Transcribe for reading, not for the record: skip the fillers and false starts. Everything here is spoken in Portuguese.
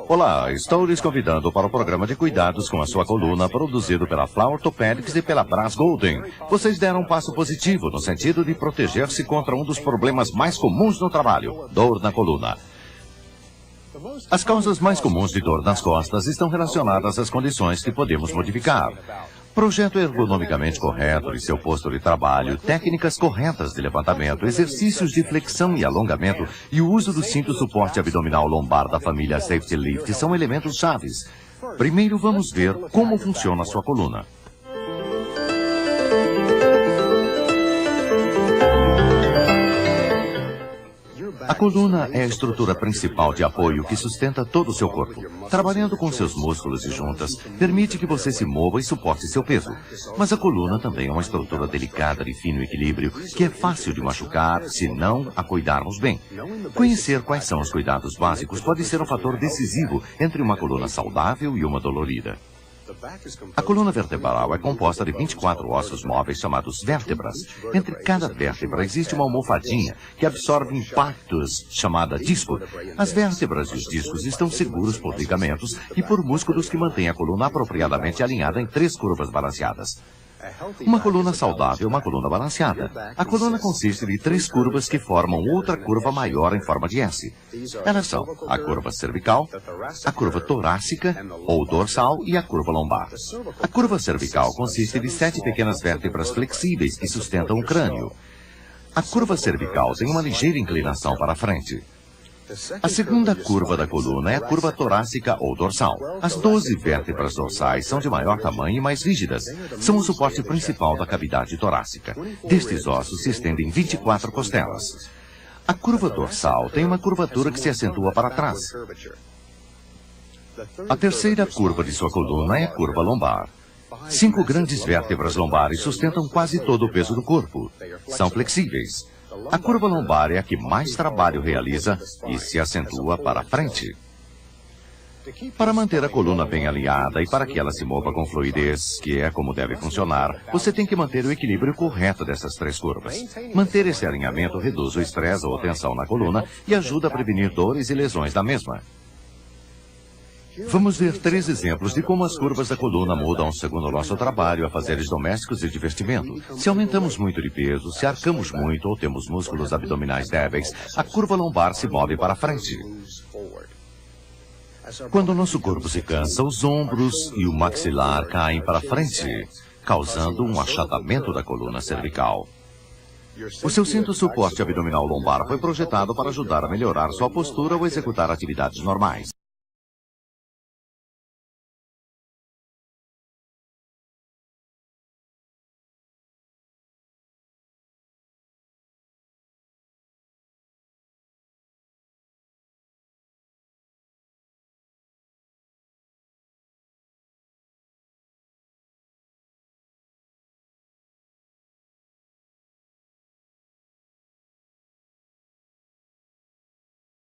Olá, estou lhes convidando para o programa de cuidados com a sua coluna, produzido pela Flower Orthopedics e pela Brass Golden. Vocês deram um passo positivo no sentido de proteger-se contra um dos problemas mais comuns no trabalho, dor na coluna. As causas mais comuns de dor nas costas estão relacionadas às condições que podemos modificar. Projeto ergonomicamente correto de seu posto de trabalho, técnicas corretas de levantamento, exercícios de flexão e alongamento e o uso do cinto suporte abdominal lombar da família Safety Lift são elementos chaves. Primeiro vamos ver como funciona a sua coluna. A coluna é a estrutura principal de apoio que sustenta todo o seu corpo. Trabalhando com seus músculos e juntas, permite que você se mova e suporte seu peso. Mas a coluna também é uma estrutura delicada de fino equilíbrio, que é fácil de machucar se não a cuidarmos bem. Conhecer quais são os cuidados básicos pode ser um fator decisivo entre uma coluna saudável e uma dolorida. A coluna vertebral é composta de 24 ossos móveis chamados vértebras. Entre cada vértebra existe uma almofadinha que absorve impactos, chamada disco. As vértebras e os discos estão seguros por ligamentos e por músculos que mantêm a coluna apropriadamente alinhada em 3 curvas balanceadas. Uma coluna saudável é uma coluna balanceada. A coluna consiste de 3 curvas que formam outra curva maior em forma de S. Elas são a curva cervical, a curva torácica ou dorsal e a curva lombar. A curva cervical consiste de 7 pequenas vértebras flexíveis que sustentam o crânio. A curva cervical tem uma ligeira inclinação para a frente. A segunda curva da coluna é a curva torácica ou dorsal. As 12 vértebras dorsais são de maior tamanho e mais rígidas. São o suporte principal da cavidade torácica. Destes ossos se estendem 24 costelas. A curva dorsal tem uma curvatura que se acentua para trás. A terceira curva de sua coluna é a curva lombar. 5 grandes vértebras lombares sustentam quase todo o peso do corpo. São flexíveis. A curva lombar é a que mais trabalho realiza e se acentua para frente. Para manter a coluna bem alinhada e para que ela se mova com fluidez, que é como deve funcionar, você tem que manter o equilíbrio correto dessas 3 curvas. Manter esse alinhamento reduz o estresse ou tensão na coluna e ajuda a prevenir dores e lesões da mesma. Vamos ver 3 exemplos de como as curvas da coluna mudam segundo o nosso trabalho, afazeres domésticos e divertimento. Se aumentamos muito de peso, se arcamos muito ou temos músculos abdominais débeis, a curva lombar se move para frente. Quando o nosso corpo se cansa, os ombros e o maxilar caem para frente, causando um achatamento da coluna cervical. O seu cinto suporte abdominal lombar foi projetado para ajudar a melhorar sua postura ou executar atividades normais.